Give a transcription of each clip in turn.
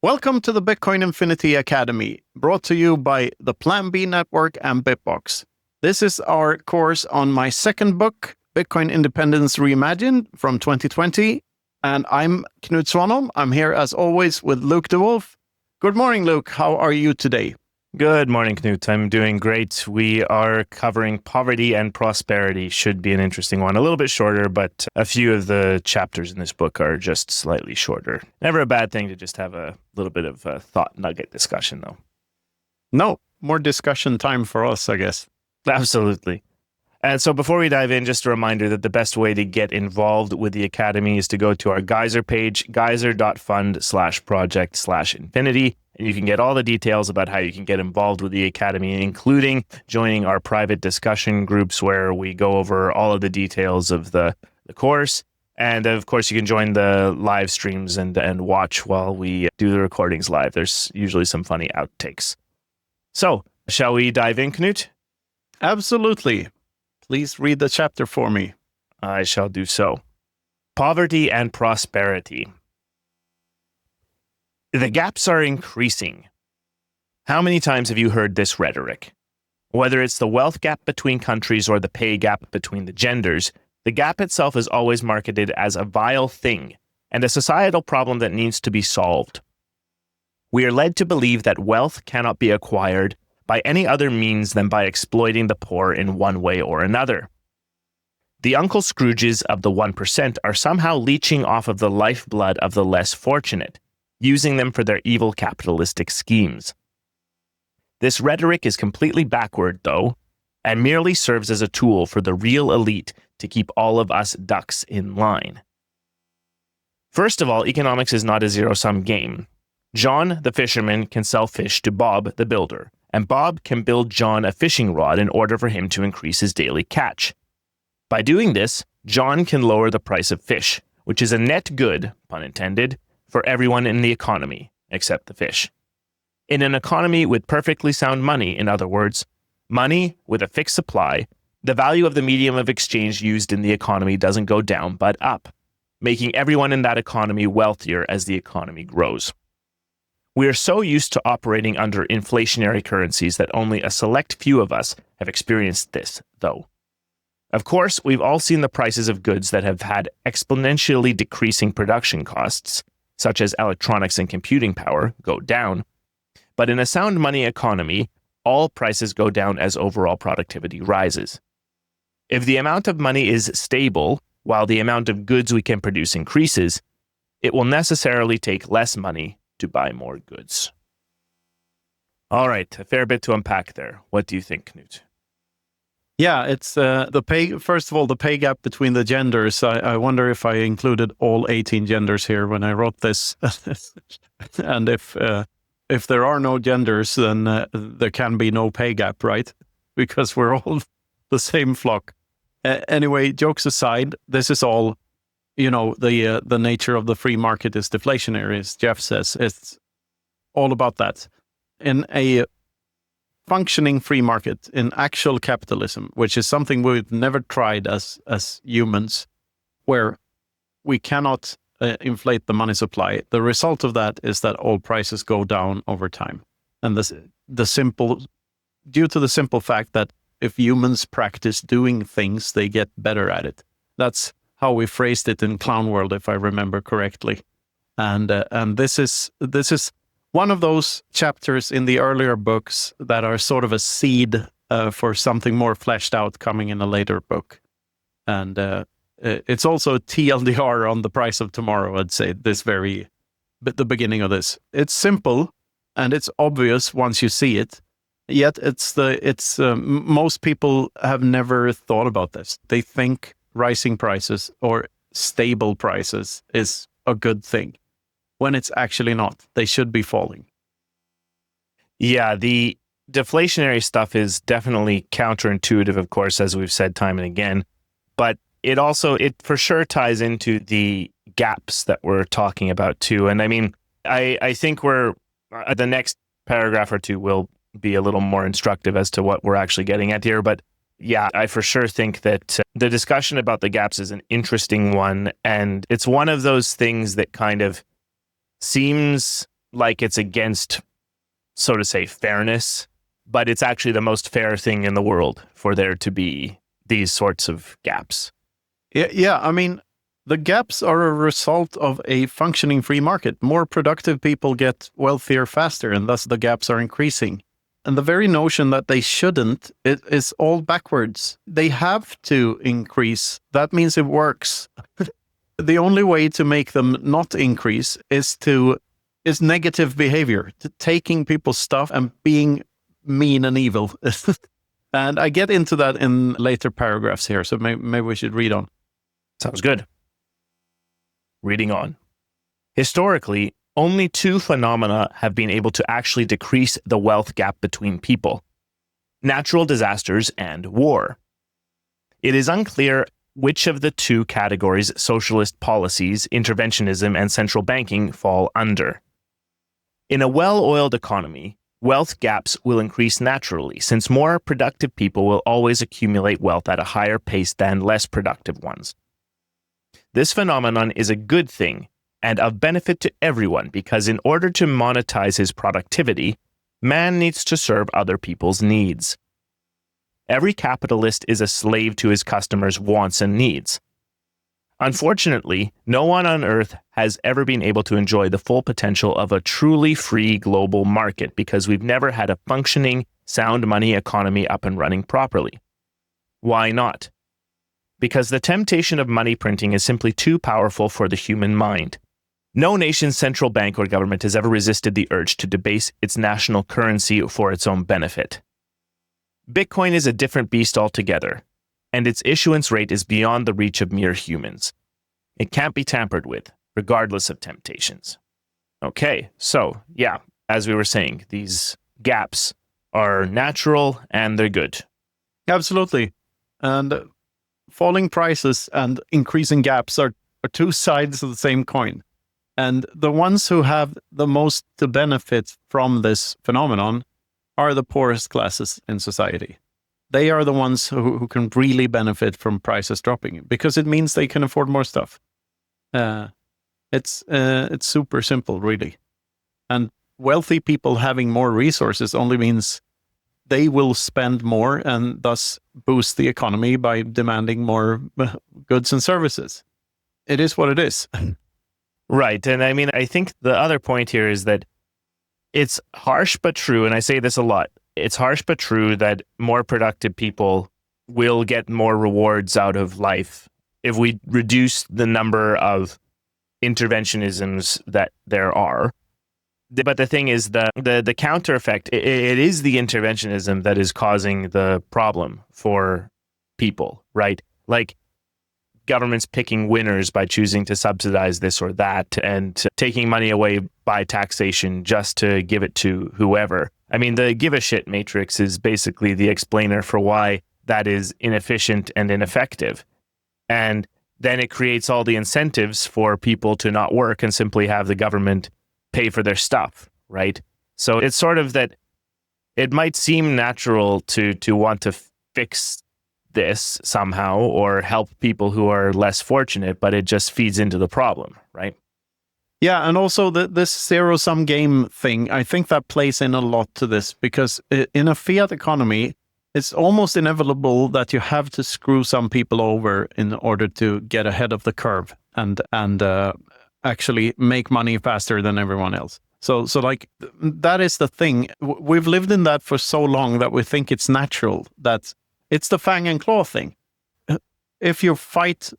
Welcome to the Bitcoin Infinity Academy, brought to you by the Plan B Network and Bitbox. This is our course on my second book, Bitcoin Independence Reimagined from 2020. And I'm Knut Svanholm. I'm here as always with Luke DeWolf. Good morning, Luke. How are you today? Good morning, Knut. I'm doing great. We are covering poverty and prosperity. Should be an interesting one. A little bit shorter, but a few of the chapters in this book are just slightly shorter. Never a bad thing to just have a little bit of a thought nugget discussion, though. No, more discussion time for us, I guess. Absolutely. And so before we dive in, just a reminder that the best way to get involved with the Academy is to go to our Geyser page, geyser.fund/project/infinity. And you can get all the details about how you can get involved with the Academy, including joining our private discussion groups where we go over all of the details of the course. And of course, you can join the live streams and watch while we do the recordings live. There's usually some funny outtakes. So, shall we dive in, Knut? Absolutely. Please read the chapter for me. I shall do so. Poverty and prosperity. The gaps are increasing. How many times have you heard this rhetoric? Whether it's the wealth gap between countries or the pay gap between the genders, the gap itself is always marketed as a vile thing and a societal problem that needs to be solved. We are led to believe that wealth cannot be acquired by any other means than by exploiting the poor in one way or another. The Uncle Scrooges of the 1% are somehow leeching off of the lifeblood of the less fortunate, using them for their evil capitalistic schemes. This rhetoric is completely backward, though, and merely serves as a tool for the real elite to keep all of us ducks in line. First of all, economics is not a zero-sum game. John, the fisherman, can sell fish to Bob, the builder, and Bob can build John a fishing rod in order for him to increase his daily catch. By doing this, John can lower the price of fish, which is a net good, pun intended, for everyone in the economy, except the fish. In an economy with perfectly sound money, in other words, money with a fixed supply, the value of the medium of exchange used in the economy doesn't go down but up, making everyone in that economy wealthier as the economy grows. We are so used to operating under inflationary currencies that only a select few of us have experienced this, though. Of course, we've all seen the prices of goods that have had exponentially decreasing production costs, such as electronics and computing power, go down. But in a sound money economy, all prices go down as overall productivity rises. If the amount of money is stable, while the amount of goods we can produce increases, it will necessarily take less money to buy more goods. All right, a fair bit to unpack there. What do you think, Knut? Yeah, it's the pay. First of all, the pay gap between the genders. I wonder if I included all 18 genders here when I wrote this. And if there are no genders, then there can be no pay gap, right? Because we're all the same flock. Anyway, jokes aside, this is all, the nature of the free market is deflationary, as Jeff says. It's all about that. In a functioning free market, in actual capitalism, which is something we've never tried as humans, where we cannot inflate the money supply, the result of that is that all prices go down over time. And due to the simple fact that if humans practice doing things, they get better at it. That's how we phrased it in Clown World, if I remember correctly. And this is one of those chapters in the earlier books that are sort of a seed for something more fleshed out coming in a later book. And it's also a TLDR on the price of tomorrow, I'd say, the beginning of this. It's simple and it's obvious once you see it. Yet most people have never thought about this. They think rising prices or stable prices is a good thing, when it's actually not. They should be falling. Yeah, the deflationary stuff is definitely counterintuitive, of course, as we've said time and again. But it for sure ties into the gaps that we're talking about too. And I mean, I think the next paragraph or two will be a little more instructive as to what we're actually getting at here. But yeah, I for sure think that the discussion about the gaps is an interesting one. And it's one of those things that kind of seems like it's against, so to say, fairness, but it's actually the most fair thing in the world for there to be these sorts of gaps. Yeah. I mean, the gaps are a result of a functioning free market. More productive people get wealthier faster, and thus the gaps are increasing. And the very notion that they shouldn't is all backwards. They have to increase. That means it works. The only way to make them not increase is negative behavior, to taking people's stuff and being mean and evil. And I get into that in later paragraphs here, so maybe we should read on. Sounds good. Reading on. Historically, only two phenomena have been able to actually decrease the wealth gap between people: natural disasters and war. It is unclear which of the two categories socialist policies, interventionism, and central banking fall under. In a well-oiled economy, wealth gaps will increase naturally, since more productive people will always accumulate wealth at a higher pace than less productive ones. This phenomenon is a good thing and of benefit to everyone, because in order to monetize his productivity, man needs to serve other people's needs. Every capitalist is a slave to his customers' wants and needs. Unfortunately, no one on Earth has ever been able to enjoy the full potential of a truly free global market, because we've never had a functioning, sound money economy up and running properly. Why not? Because the temptation of money printing is simply too powerful for the human mind. No nation's central bank or government has ever resisted the urge to debase its national currency for its own benefit. Bitcoin is a different beast altogether, and its issuance rate is beyond the reach of mere humans. It can't be tampered with, regardless of temptations. Okay, so yeah, as we were saying, these gaps are natural and they're good. Absolutely. And falling prices and increasing gaps are two sides of the same coin. And the ones who have the most to benefit from this phenomenon are the poorest classes in society. They are the ones who can really benefit from prices dropping, because it means they can afford more stuff. It's super simple, really. And wealthy people having more resources only means they will spend more and thus boost the economy by demanding more goods and services. It is what it is. Right. And I mean, I think the other point here is that it's harsh but true, and I say this a lot, it's harsh but true that more productive people will get more rewards out of life if we reduce the number of interventionisms that there are. But the thing is, the counter effect, it is the interventionism that is causing the problem for people, right? Like, governments picking winners by choosing to subsidize this or that and taking money away by taxation just to give it to whoever. I mean, the give a shit matrix is basically the explainer for why that is inefficient and ineffective. And then it creates all the incentives for people to not work and simply have the government pay for their stuff, right? So it's sort of that it might seem natural to want to fix this somehow or help people who are less fortunate, but it just feeds into the problem, right? Yeah, and also this zero-sum game thing, I think that plays in a lot to this, because in a fiat economy, it's almost inevitable that you have to screw some people over in order to get ahead of the curve and actually make money faster than everyone else. So like, that is the thing. We've lived in that for so long that we think it's natural, that it's the fang and claw thing. If you fight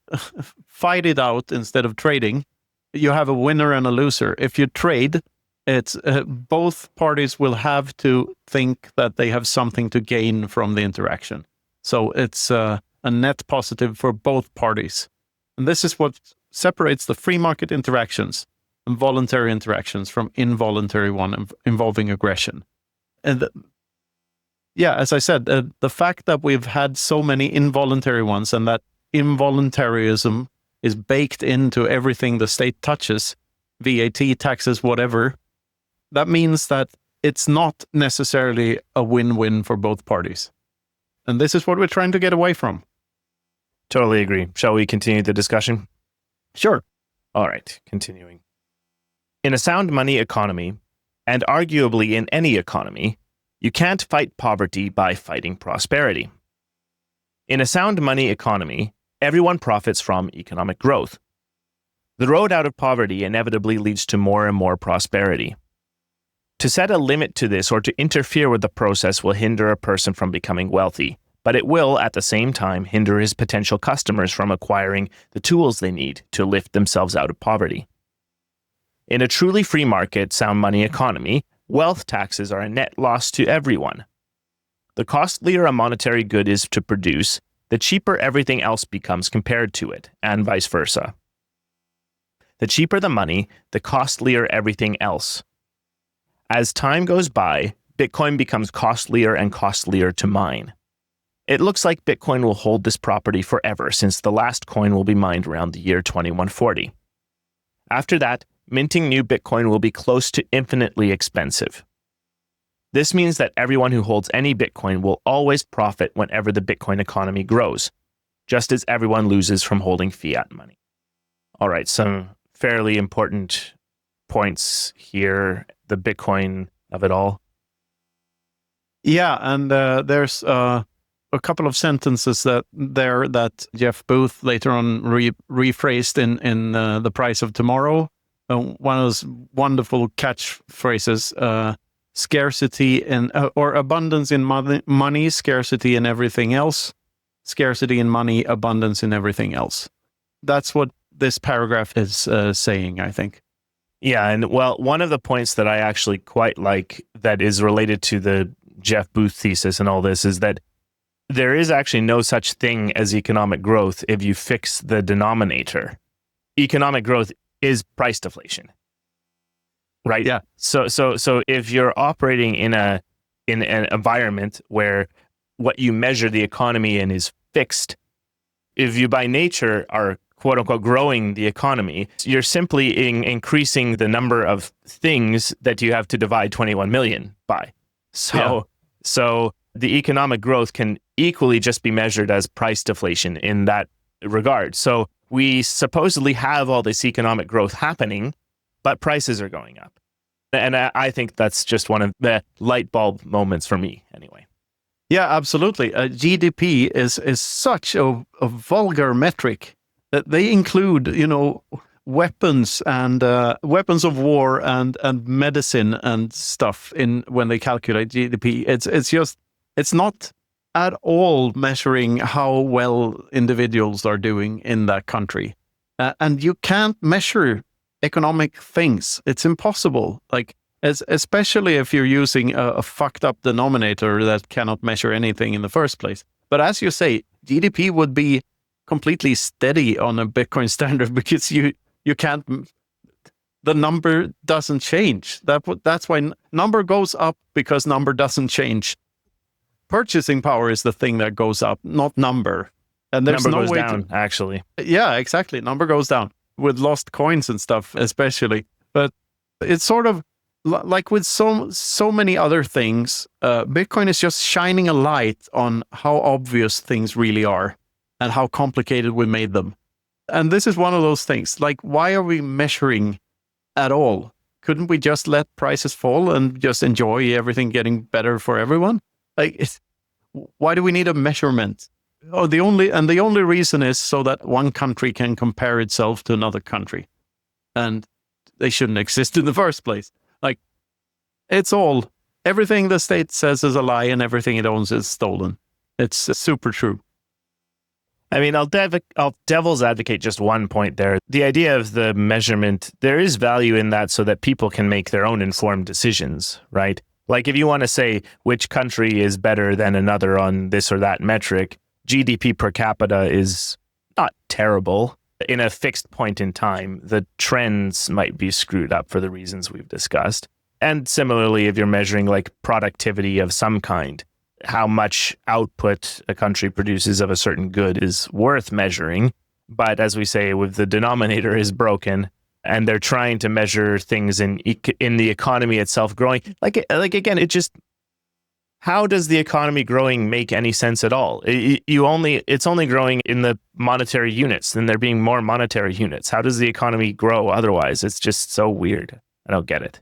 it out instead of trading, you have a winner and a loser. If you trade, it's both parties will have to think that they have something to gain from the interaction. So it's a net positive for both parties. And this is what separates the free market interactions and voluntary interactions from involuntary one involving aggression. And yeah, as I said, the fact that we've had so many involuntary ones and that involuntarism is baked into everything the state touches, VAT, taxes, whatever, that means that it's not necessarily a win-win for both parties. And this is what we're trying to get away from. Totally agree. Shall we continue the discussion? Sure. All right, continuing. In a sound money economy, and arguably in any economy, you can't fight poverty by fighting prosperity. In a sound money economy, everyone profits from economic growth. The road out of poverty inevitably leads to more and more prosperity. To set a limit to this or to interfere with the process will hinder a person from becoming wealthy, but it will, at the same time, hinder his potential customers from acquiring the tools they need to lift themselves out of poverty. In a truly free market, sound money economy, wealth taxes are a net loss to everyone. The costlier a monetary good is to produce, the cheaper everything else becomes compared to it, and vice versa. The cheaper the money, the costlier everything else. As time goes by, Bitcoin becomes costlier and costlier to mine. It looks like Bitcoin will hold this property forever, since the last coin will be mined around the year 2140. After that, minting new Bitcoin will be close to infinitely expensive. This means that everyone who holds any Bitcoin will always profit whenever the Bitcoin economy grows, just as everyone loses from holding fiat money. All right, some fairly important points here, the Bitcoin of it all. Yeah, and there's a couple of sentences that Jeff Booth later on rephrased in The Price of Tomorrow. One of those wonderful catchphrases, scarcity in or abundance in money, scarcity in everything else, scarcity in money, abundance in everything else. That's what this paragraph is saying, I think. Yeah, and well, one of the points that I actually quite like that is related to the Jeff Booth thesis and all this is that there is actually no such thing as economic growth if you fix the denominator. Economic growth is price deflation, right? Yeah. So if you're operating in an environment where what you measure the economy in is fixed, if you by nature are quote unquote growing the economy, you're simply increasing the number of things that you have to divide 21 million by. So the economic growth can equally just be measured as price deflation in that regard. So we supposedly have all this economic growth happening, but prices are going up. And I think that's just one of the light bulb moments for me anyway. Yeah, absolutely. GDP is such a vulgar metric that they include, weapons and weapons of war and medicine and stuff in when they calculate GDP. It's not at all measuring how well individuals are doing in that country, and you can't measure economic things. It's impossible. Especially if you're using a fucked up denominator that cannot measure anything in the first place. But as you say, GDP would be completely steady on a Bitcoin standard because you can't, the number doesn't change. That's why number goes up, because number doesn't change. Purchasing power is the thing that goes up, not number. And there's number no goes way down, actually. Yeah, exactly. Number goes down with lost coins and stuff, especially. But it's sort of like with so many other things, Bitcoin is just shining a light on how obvious things really are and how complicated we made them. And this is one of those things. Like, why are we measuring at all? Couldn't we just let prices fall and just enjoy everything getting better for everyone? Why do we need a measurement? The only reason is so that one country can compare itself to another country, and they shouldn't exist in the first place. Everything the state says is a lie, and everything it owns is stolen. It's super true. I mean, I'll devil's advocate just one point there. The idea of the measurement, there is value in that so that people can make their own informed decisions, right? Like if you want to say which country is better than another on this or that metric, GDP per capita is not terrible. In a fixed point in time, the trends might be screwed up for the reasons we've discussed. And similarly, if you're measuring like productivity of some kind, how much output a country produces of a certain good is worth measuring. But as we say, with the denominator is broken and they're trying to measure things in the economy itself growing, like again, how does the economy growing make any sense at all? It's only growing in the monetary units, and there being more monetary units. How does the economy grow otherwise? It's just so weird. I don't get it.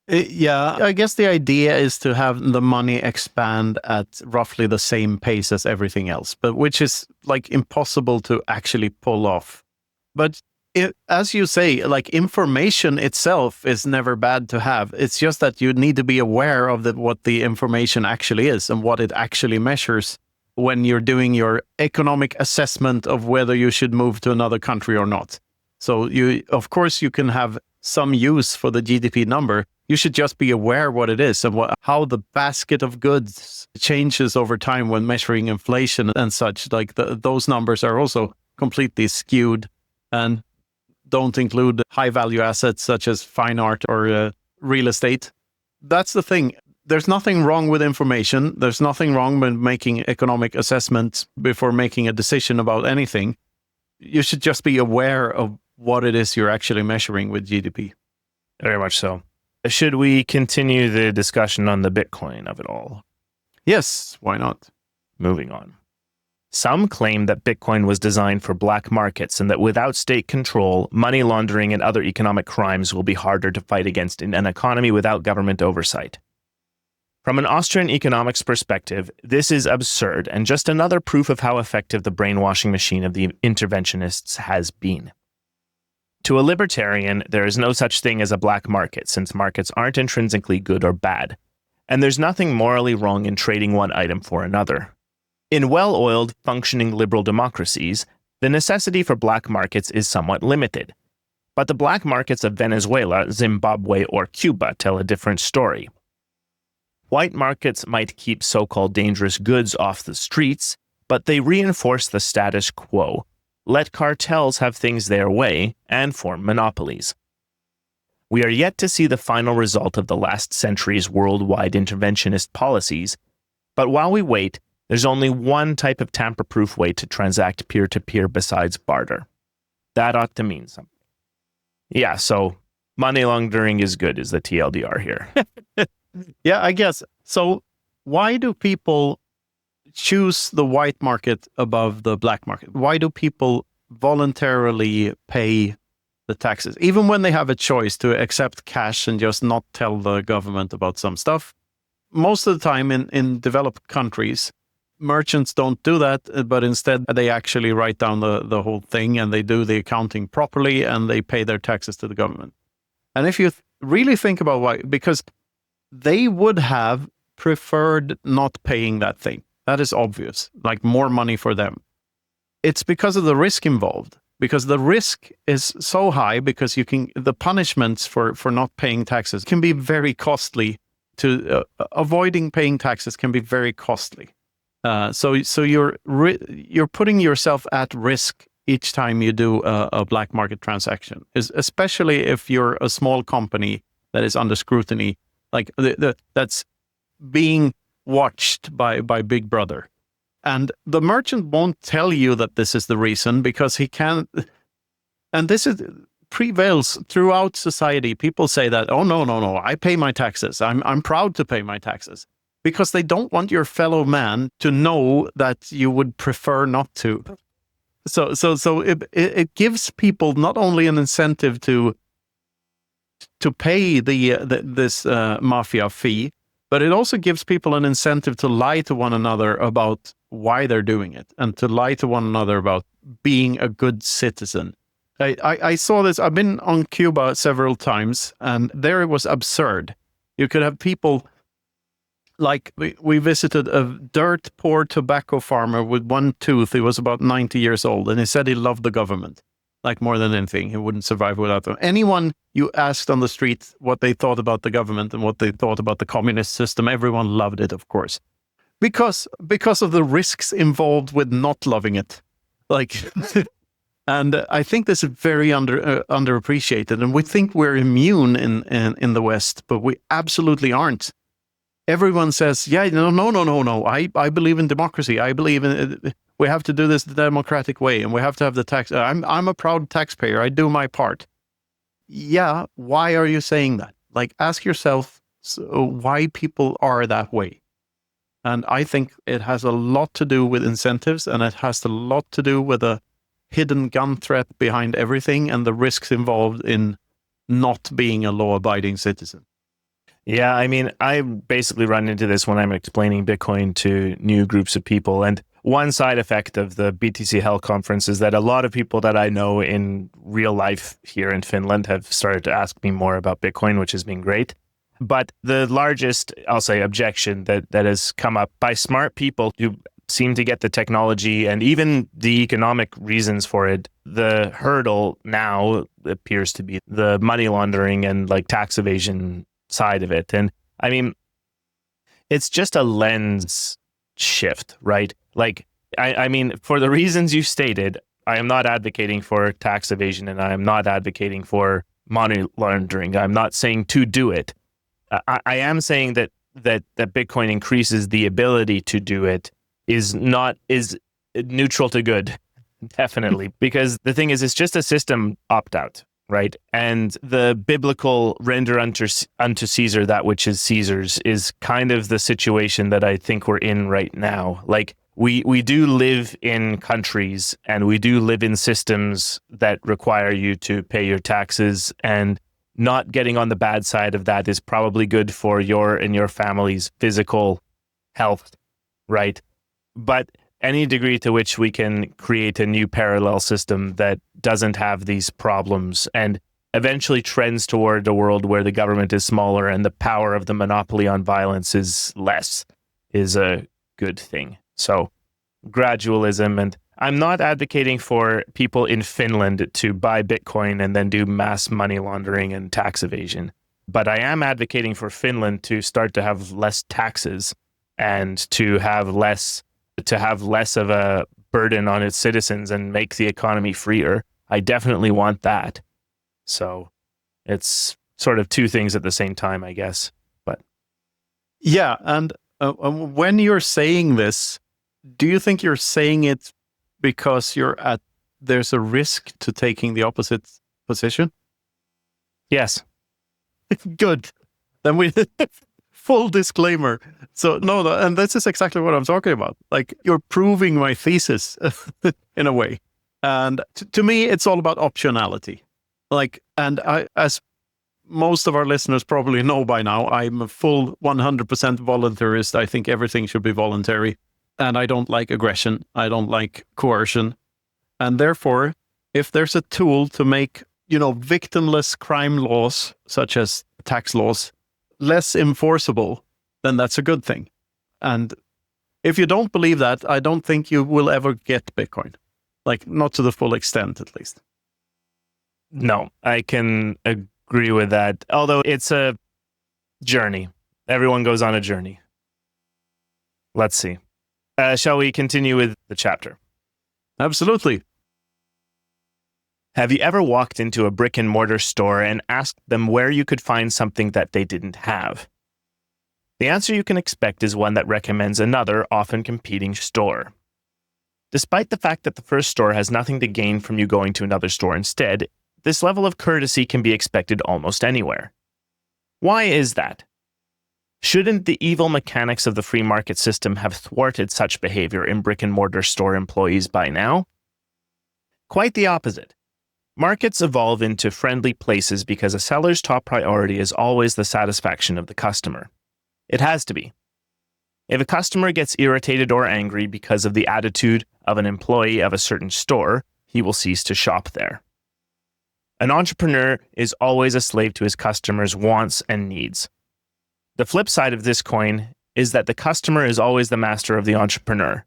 Yeah, I guess the idea is to have the money expand at roughly the same pace as everything else, but which is like impossible to actually pull off. But as you say, like information itself is never bad to have. It's just that you need to be aware of what the information actually is and what it actually measures when you're doing your economic assessment of whether you should move to another country or not. So of course, you can have some use for the GDP number. You should just be aware what it is and how the basket of goods changes over time when measuring inflation and such. Like those numbers are also completely skewed and don't include high value assets such as fine art or real estate. That's the thing. There's nothing wrong with information. There's nothing wrong with making economic assessments before making a decision about anything. You should just be aware of what it is you're actually measuring with GDP. Very much so. Should we continue the discussion on the Bitcoin of it all? Yes, why not? Moving on. Some claim that Bitcoin was designed for black markets and that without state control, money laundering and other economic crimes will be harder to fight against in an economy without government oversight. From an Austrian economics perspective, this is absurd and just another proof of how effective the brainwashing machine of the interventionists has been. To a libertarian, there is no such thing as a black market, since markets aren't intrinsically good or bad, and there's nothing morally wrong in trading one item for another. In well-oiled, functioning liberal democracies, the necessity for black markets is somewhat limited. But the black markets of Venezuela, Zimbabwe, or Cuba tell a different story. White markets might keep so-called dangerous goods off the streets, but they reinforce the status quo, let cartels have things their way, and form monopolies. We are yet to see the final result of the last century's worldwide interventionist policies, but while we wait, there's only one type of tamper-proof way to transact peer-to-peer besides barter. That ought to mean something. Yeah, so money laundering is good, is the TLDR here. Yeah, I guess. So why do people choose the white market above the black market? Why do people voluntarily pay the taxes, even when they have a choice to accept cash and just not tell the government about some stuff? Most of the time in developed countries, merchants don't do that, but instead they actually write down the whole thing and they do the accounting properly and they pay their taxes to the government. And if you really think about why, because they would have preferred not paying that thing. That is obvious, like more money for them. It's because of the risk involved, because the risk is so high because the punishments for not paying taxes can be very costly. Avoiding paying taxes can be very costly. So you're putting yourself at risk each time you do a black market transaction, especially if you're a small company that is under scrutiny, like that's being watched by Big Brother. And the merchant won't tell you that this is the reason because he can't. And this prevails throughout society. People say that, oh, no, I pay my taxes. I'm proud to pay my taxes. Because they don't want your fellow man to know that you would prefer not to. So it gives people not only an incentive to pay this mafia fee, but it also gives people an incentive to lie to one another about why they're doing it and to lie to one another about being a good citizen. I saw this. I've been on Cuba several times, and there it was absurd. You could have people. Like we visited a dirt poor tobacco farmer with one tooth. He was about 90 years old, and he said he loved the government, like more than anything. He wouldn't survive without them. Anyone you asked on the street what they thought about the government and what they thought about the communist system, everyone loved it, of course, because of the risks involved with not loving it. Like, and I think this is very underappreciated, and we think we're immune in the West, but we absolutely aren't. Everyone says, yeah, no. I believe in democracy. I believe in we have to do this the democratic way, and we have to have the tax. I'm a proud taxpayer. I do my part. Yeah, why are you saying that? Like, ask yourself why people are that way. And I think it has a lot to do with incentives, and it has a lot to do with a hidden gun threat behind everything and the risks involved in not being a law-abiding citizen. Yeah, I mean, I basically run into this when I'm explaining Bitcoin to new groups of people. And one side effect of the BTC Hell conference is that a lot of people that I know in real life here in Finland have started to ask me more about Bitcoin, which has been great. But the largest, I'll say, objection that has come up by smart people who seem to get the technology and even the economic reasons for it, the hurdle now appears to be the money laundering and like tax evasion side of it. And I mean, it's just a lens shift, right? Like, I mean, for the reasons you stated, I am not advocating for tax evasion and I am not advocating for money laundering. I'm not saying to do it. I am saying that Bitcoin increases the ability to do it is neutral to good, definitely. Because the thing is, it's just a system opt-out, right? And the biblical render unto Caesar that which is Caesar's is kind of the situation that I think we're in right now. Like, we do live in countries and we do live in systems that require you to pay your taxes, and not getting on the bad side of that is probably good for your and your family's physical health, right? But any degree to which we can create a new parallel system that doesn't have these problems and eventually trends toward a world where the government is smaller and the power of the monopoly on violence is less is a good thing. So gradualism, and I'm not advocating for people in Finland to buy Bitcoin and then do mass money laundering and tax evasion. But I am advocating for Finland to start to have less taxes and to have less of a burden on its citizens and make the economy freer. I definitely want that. So it's sort of two things at the same time, I guess. But yeah, and when you're saying this, do you think you're saying it because there's a risk to taking the opposite position? yes. Good. Then we full disclaimer. So no, and this is exactly what I'm talking about. Like, you're proving my thesis in a way. And to me, it's all about optionality. Like, and as most of our listeners probably know by now, I'm a full 100% voluntarist. I think everything should be voluntary. And I don't like aggression. I don't like coercion. And therefore, if there's a tool to make, victimless crime laws, such as tax laws, less enforceable, then that's a good thing. And if you don't believe that, I don't think you will ever get Bitcoin. Like, not to the full extent, at least. No, I can agree with that. Although it's a journey. Everyone goes on a journey. Let's see. Shall we continue with the chapter? Absolutely. Have you ever walked into a brick and mortar store and asked them where you could find something that they didn't have? The answer you can expect is one that recommends another, often competing store. Despite the fact that the first store has nothing to gain from you going to another store instead, this level of courtesy can be expected almost anywhere. Why is that? Shouldn't the evil mechanics of the free market system have thwarted such behavior in brick-and-mortar store employees by now? Quite the opposite. Markets evolve into friendly places because a seller's top priority is always the satisfaction of the customer. It has to be. If a customer gets irritated or angry because of the attitude of an employee of a certain store, he will cease to shop there. An entrepreneur is always a slave to his customers' wants and needs. The flip side of this coin is that the customer is always the master of the entrepreneur,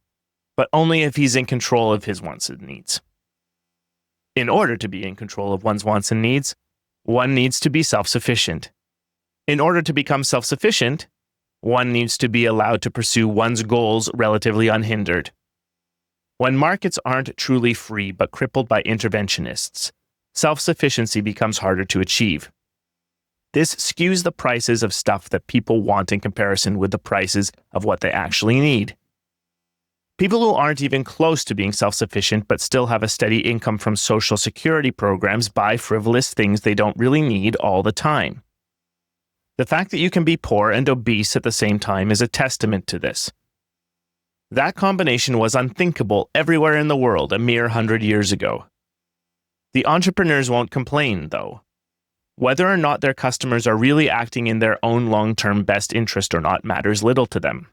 but only if he's in control of his wants and needs. In order to be in control of one's wants and needs, one needs to be self-sufficient. In order to become self-sufficient, one needs to be allowed to pursue one's goals relatively unhindered. When markets aren't truly free but crippled by interventionists, self-sufficiency becomes harder to achieve. This skews the prices of stuff that people want in comparison with the prices of what they actually need. People who aren't even close to being self-sufficient but still have a steady income from social security programs buy frivolous things they don't really need all the time. The fact that you can be poor and obese at the same time is a testament to this. That combination was unthinkable everywhere in the world a mere 100 years ago. The entrepreneurs won't complain, though. Whether or not their customers are really acting in their own long-term best interest or not matters little to them.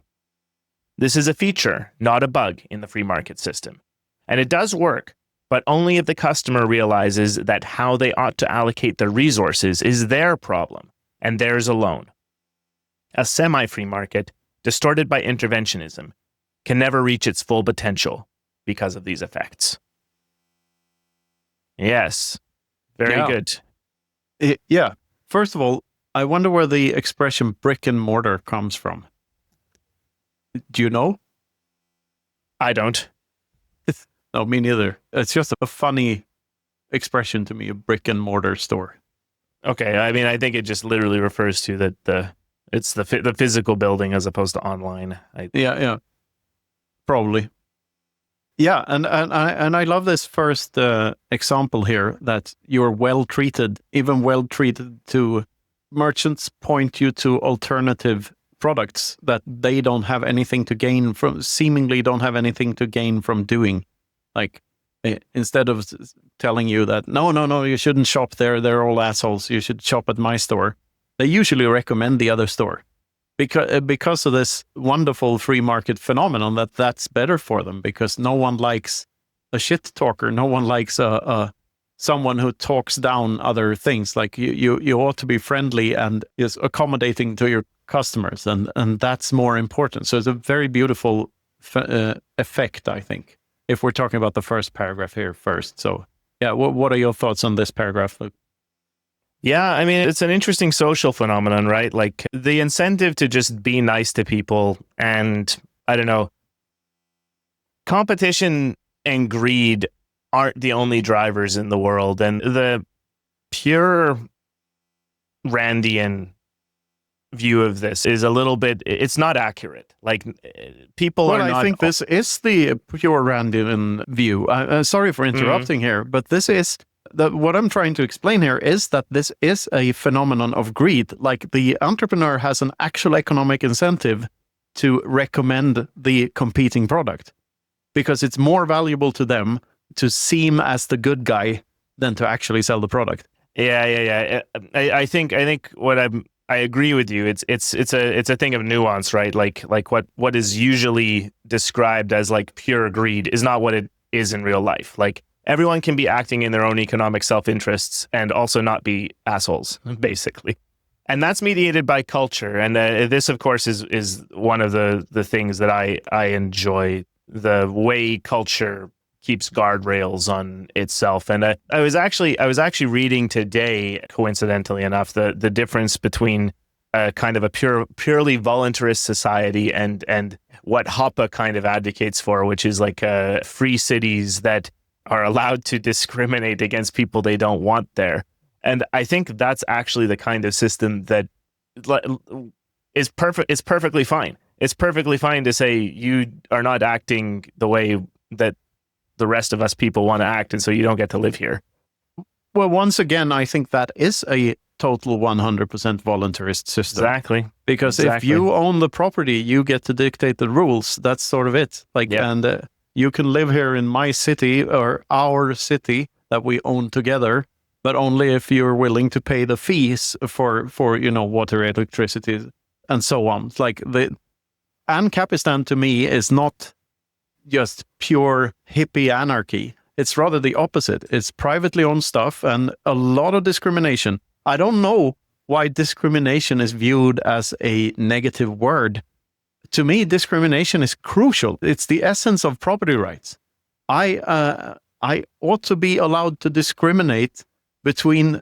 This is a feature, not a bug in the free market system. And it does work, but only if the customer realizes that how they ought to allocate their resources is their problem, and theirs alone. A semi-free market, distorted by interventionism, can never reach its full potential because of these effects. Yes, very good. Yeah. First of all, I wonder where the expression brick and mortar comes from. Do you know? I don't. No, me neither. It's just a funny expression to me, a brick and mortar store. Okay, I mean, I think it just literally refers to that it's the physical building as opposed to online. Yeah, probably. Yeah, and I love this first example here that you're well treated, even well treated to merchants point you to alternative products that they don't have anything to gain from, seemingly don't have anything to gain from doing. Like instead of telling you that, no, you shouldn't shop there, they're all assholes, you should shop at my store, they usually recommend the other store. Because of this wonderful free market phenomenon, that's better for them, because no one likes a shit talker. No one likes someone who talks down other things. Like you ought to be friendly and is accommodating to your customers, and that's more important. So it's a very beautiful effect, I think, if we're talking about the first paragraph here first. So yeah, what are your thoughts on this paragraph, Luke? Yeah, I mean, it's an interesting social phenomenon, right? Like the incentive to just be nice to people and, I don't know, competition and greed aren't the only drivers in the world. And the pure Randian view of this is a little bit, it's not accurate. Like people are not... I think this is the pure Randian view. Sorry for interrupting here, but this is... what I'm trying to explain here is that this is a phenomenon of greed. Like the entrepreneur has an actual economic incentive to recommend the competing product because it's more valuable to them to seem as the good guy than to actually sell the product. Yeah. I think I agree with you. It's a thing of nuance, right? Like what is usually described as like pure greed is not what it is in real life. Like everyone can be acting in their own economic self-interests and also not be assholes, basically. And that's mediated by culture. And this, of course, is one of the things that I enjoy, the way culture keeps guardrails on itself. And I was actually reading today, coincidentally enough, the difference between kind of a purely voluntarist society and what Hoppe kind of advocates for, which is like free cities that are allowed to discriminate against people they don't want there. And I think that's actually the kind of system that is perfect. It's perfectly fine. It's perfectly fine to say you are not acting the way that the rest of us people want to act, and so you don't get to live here. Well, once again, I think that is a total 100% voluntarist system. Exactly. Because if you own the property, you get to dictate the rules. That's sort of it. And you can live here in my city or our city that we own together, but only if you're willing to pay the fees for water, electricity, and so on. It's like the Ancapistan to me is not just pure hippie anarchy. It's rather the opposite. It's privately owned stuff and a lot of discrimination. I don't know why discrimination is viewed as a negative word. To me, discrimination is crucial. It's the essence of property rights. I ought to be allowed to discriminate between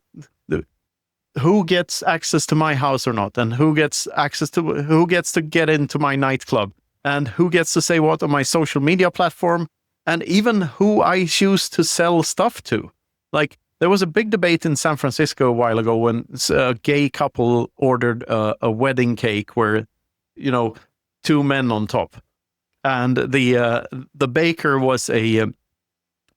who gets access to my house or not, and who gets to get into my nightclub, and who gets to say what on my social media platform, and even who I choose to sell stuff to. Like there was a big debate in San Francisco a while ago when a gay couple ordered a wedding cake where, two men on top, and the baker was a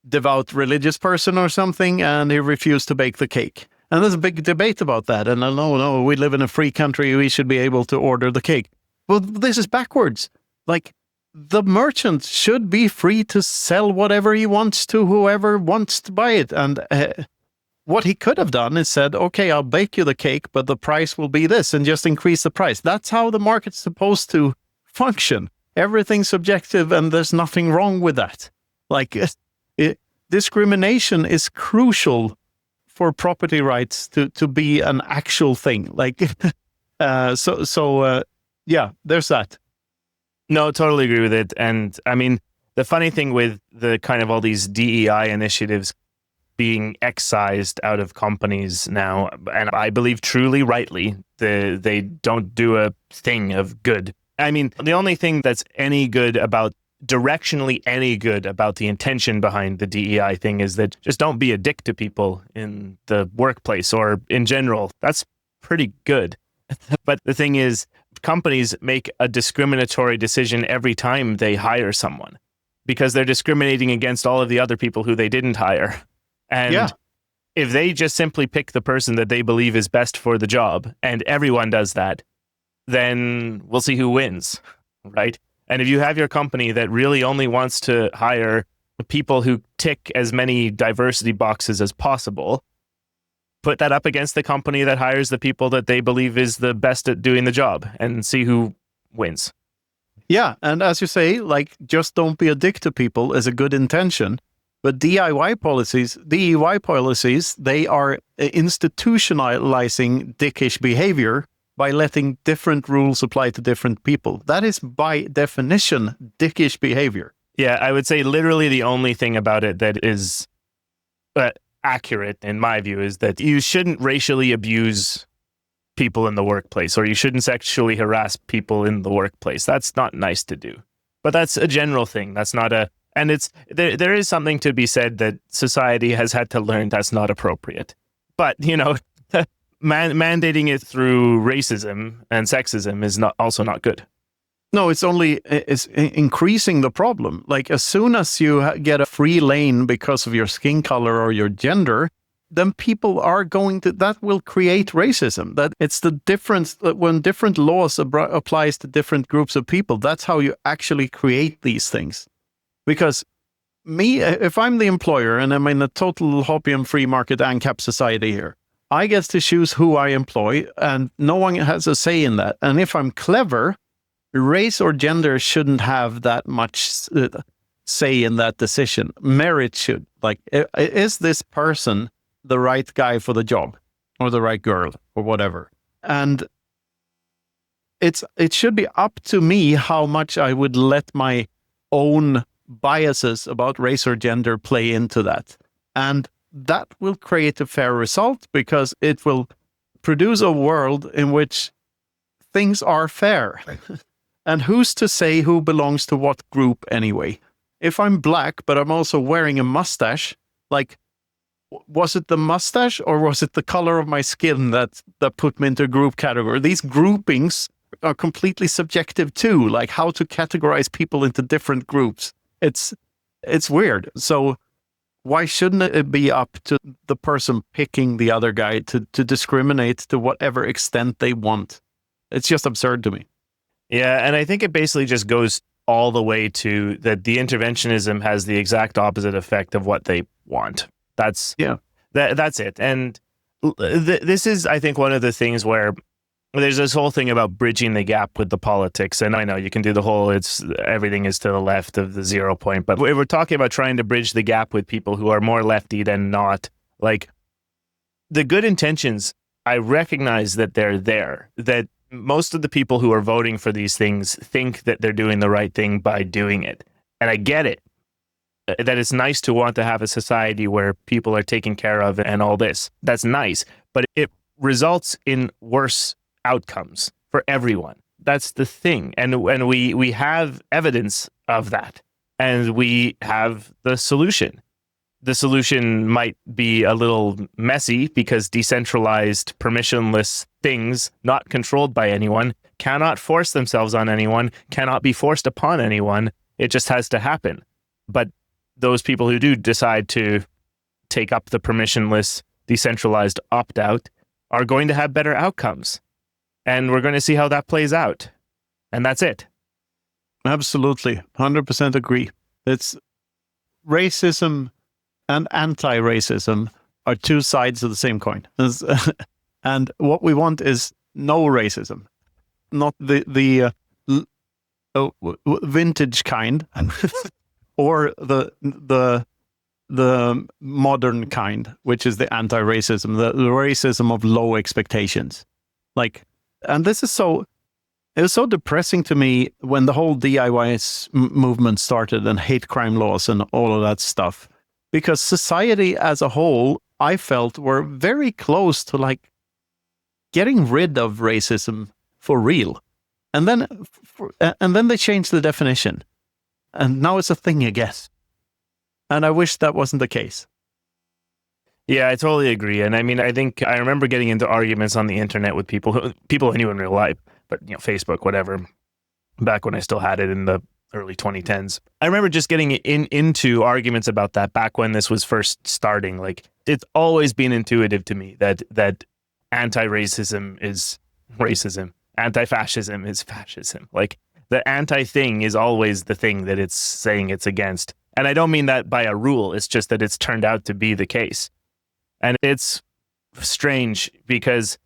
devout religious person or something, and he refused to bake the cake. And there's a big debate about that. And no, we live in a free country, we should be able to order the cake. Well, this is backwards. Like the merchant should be free to sell whatever he wants to whoever wants to buy it, and what he could have done is said, okay, I'll bake you the cake, but the price will be this, and just increase the price. That's how the market's supposed to function. Everything's subjective, and there's nothing wrong with that. Like, discrimination is crucial for property rights to be an actual thing. Like, yeah, there's that. No, totally agree with it. And I mean, the funny thing with the kind of all these DEI initiatives being excised out of companies now, and I believe truly rightly, they don't do a thing of good. I mean, the only thing that's directionally any good about the intention behind the DEI thing is that just don't be a dick to people in the workplace or in general. That's pretty good. But the thing is, companies make a discriminatory decision every time they hire someone because they're discriminating against all of the other people who they didn't hire. And if they just simply pick the person that they believe is best for the job, and everyone does that, then we'll see who wins, right? And if you have your company that really only wants to hire people who tick as many diversity boxes as possible, put that up against the company that hires the people that they believe is the best at doing the job and see who wins. Yeah, and as you say, like, just don't be a dick to people is a good intention. But DEI policies, they are institutionalizing dickish behavior by letting different rules apply to different people. That is, by definition, dickish behavior. Yeah, I would say literally the only thing about it that is accurate, in my view, is that you shouldn't racially abuse people in the workplace, or you shouldn't sexually harass people in the workplace. That's not nice to do. But that's a general thing. That's not a... And it's there is something to be said that society has had to learn that's not appropriate. But, you know, mandating it through racism and sexism is also not good. No, it's increasing the problem. Like, as soon as you get a free lane because of your skin color or your gender, then people are that will create racism. That it's the difference when different laws applies to different groups of people. That's how you actually create these things. Because if I'm the employer and I'm in a total hopium free market ANCAP society here, I get to choose who I employ, and no one has a say in that. And if I'm clever, race or gender shouldn't have that much say in that decision. Merit should. Like, is this person the right guy for the job, or the right girl, or whatever? And it should be up to me how much I would let my own biases about race or gender play into that. And that will create a fair result, because it will produce a world in which things are fair. And who's to say who belongs to what group anyway? If I'm black, but I'm also wearing a mustache, like, was it the mustache or was it the color of my skin that put me into a group category? These groupings are completely subjective too, like how to categorize people into different groups. It's weird. So why shouldn't it be up to the person picking the other guy to discriminate to whatever extent they want? It's just absurd to me. Yeah, and I think it basically just goes all the way to that the interventionism has the exact opposite effect of what they want. That's it. And this is, I think, one of the things where there's this whole thing about bridging the gap with the politics. And I know you can do the whole, everything is to the left of the 0 point, but we're talking about trying to bridge the gap with people who are more lefty than not. Like, the good intentions, I recognize that they're there, that most of the people who are voting for these things think that they're doing the right thing by doing it. And I get it, that it's nice to want to have a society where people are taken care of and all this. That's nice, but it results in worse outcomes for everyone. That's the thing. And we have evidence of that, and we have the solution. The solution might be a little messy because decentralized, permissionless things not controlled by anyone cannot force themselves on anyone, cannot be forced upon anyone. It just has to happen. But those people who do decide to take up the permissionless, decentralized opt-out are going to have better outcomes. And we're going to see how that plays out. And that's it. Absolutely. 100% agree. It's racism and anti-racism are two sides of the same coin. And what we want is no racism, not the vintage kind, or the modern kind, which is the anti-racism, the racism of low expectations. And this is it was so depressing to me when the whole DIY movement started and hate crime laws and all of that stuff, because society as a whole, I felt, were very close to getting rid of racism for real. And then they changed the definition, and now it's a thing again. And I wish that wasn't the case. Yeah, I totally agree. And I mean, I think I remember getting into arguments on the internet with people I knew in real life, but Facebook, whatever, back when I still had it in the early 2010s. I remember just getting into arguments about that back when this was first starting. It's always been intuitive to me that anti-racism is racism, anti-fascism is fascism. The anti-thing is always the thing that it's saying it's against. And I don't mean that by a rule. It's just that it's turned out to be the case. And it's strange because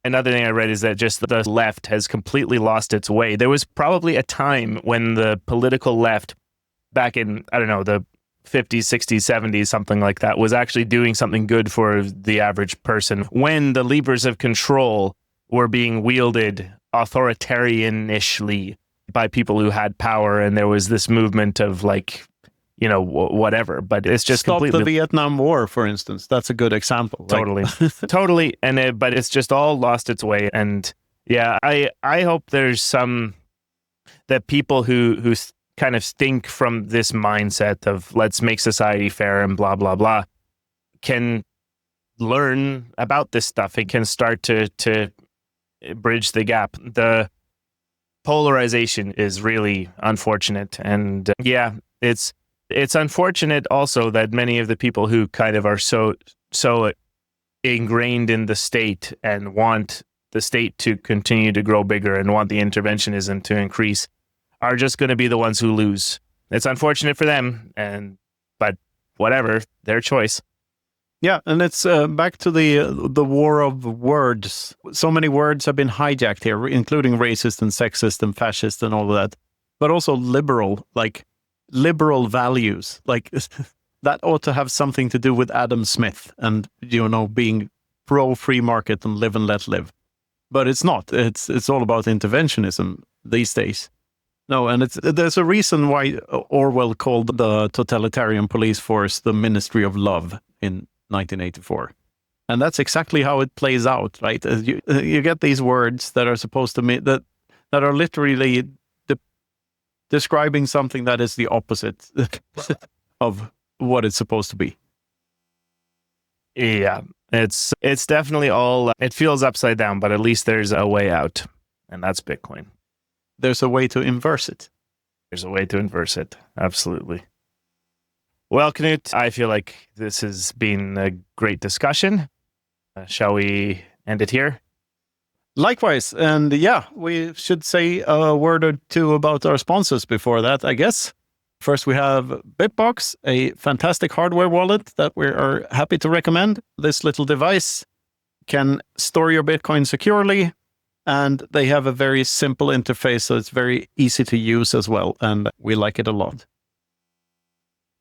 another thing I read is that just the left has completely lost its way. There was probably a time when the political left back in, I don't know, the 50s, 60s, 70s, something like that, was actually doing something good for the average person when the levers of control were being wielded authoritarianishly by people who had power. And there was this movement of whatever, but it's just Stop completely... the Vietnam War, for instance. That's a good example. Totally. Totally. And but it's just all lost its way. And yeah, I hope there's that people who kind of think from this mindset of let's make society fair and blah, blah, blah, can learn about this stuff and can start to bridge the gap. The polarization is really unfortunate. And yeah, it's unfortunate also that many of the people who kind of are so ingrained in the state and want the state to continue to grow bigger and want the interventionism to increase are just going to be the ones who lose. It's unfortunate for them, but whatever, their choice. Yeah, and it's back to the war of words. So many words have been hijacked here, including racist and sexist and fascist and all of that, but also liberal, liberal values. That ought to have something to do with Adam Smith and being pro free market and live and let live. But it's not. It's all about interventionism these days. No, and there's a reason why Orwell called the totalitarian police force the Ministry of Love in 1984. And that's exactly how it plays out, right? You get these words that are supposed to mean that are literally describing something that is the opposite of what it's supposed to be. Yeah, it's definitely all, it feels upside down, but at least there's a way out, and that's Bitcoin. There's a way to inverse it. There's a way to inverse it. Absolutely. Well, Knut, I feel like this has been a great discussion. Shall we end it here? Likewise. And yeah, we should say a word or two about our sponsors before that, I guess. First, we have Bitbox, a fantastic hardware wallet that we are happy to recommend. This little device can store your Bitcoin securely, and they have a very simple interface, so it's very easy to use as well, and we like it a lot.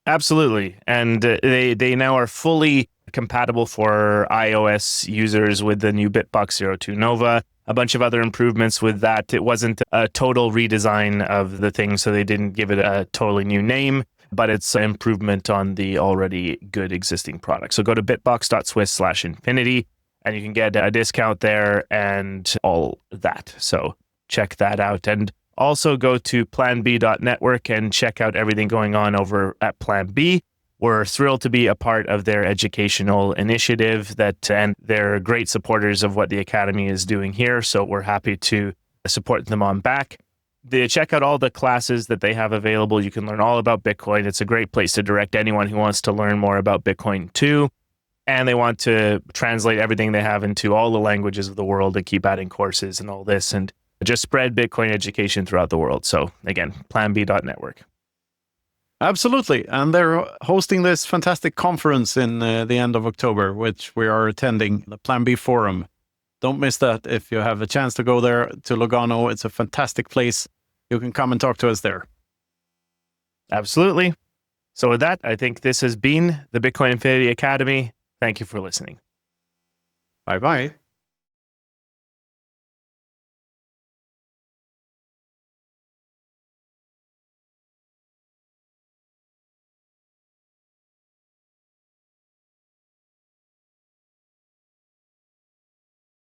Absolutely. And they now are fully compatible for iOS users with the new Bitbox 02 Nova. A bunch of other improvements with that. It wasn't a total redesign of the thing, so they didn't give it a totally new name, but it's an improvement on the already good existing product. So go to bitbox.swiss/infinity, and you can get a discount there and all that. So check that out. And also go to planb.network and check out everything going on over at Plan B. We're thrilled to be a part of their educational initiative and they're great supporters of what the Academy is doing here. So we're happy to support them on back. They check out all the classes that they have available. You can learn all about Bitcoin. It's a great place to direct anyone who wants to learn more about Bitcoin too. And they want to translate everything they have into all the languages of the world and keep adding courses and all this and just spread Bitcoin education throughout the world. So again, planb.network. Absolutely. And they're hosting this fantastic conference in the end of October, which we are attending, the Plan B Forum. Don't miss that if you have a chance to go there to Lugano. It's a fantastic place. You can come and talk to us there. Absolutely. So with that, I think this has been the Bitcoin Infinity Academy. Thank you for listening. Bye-bye.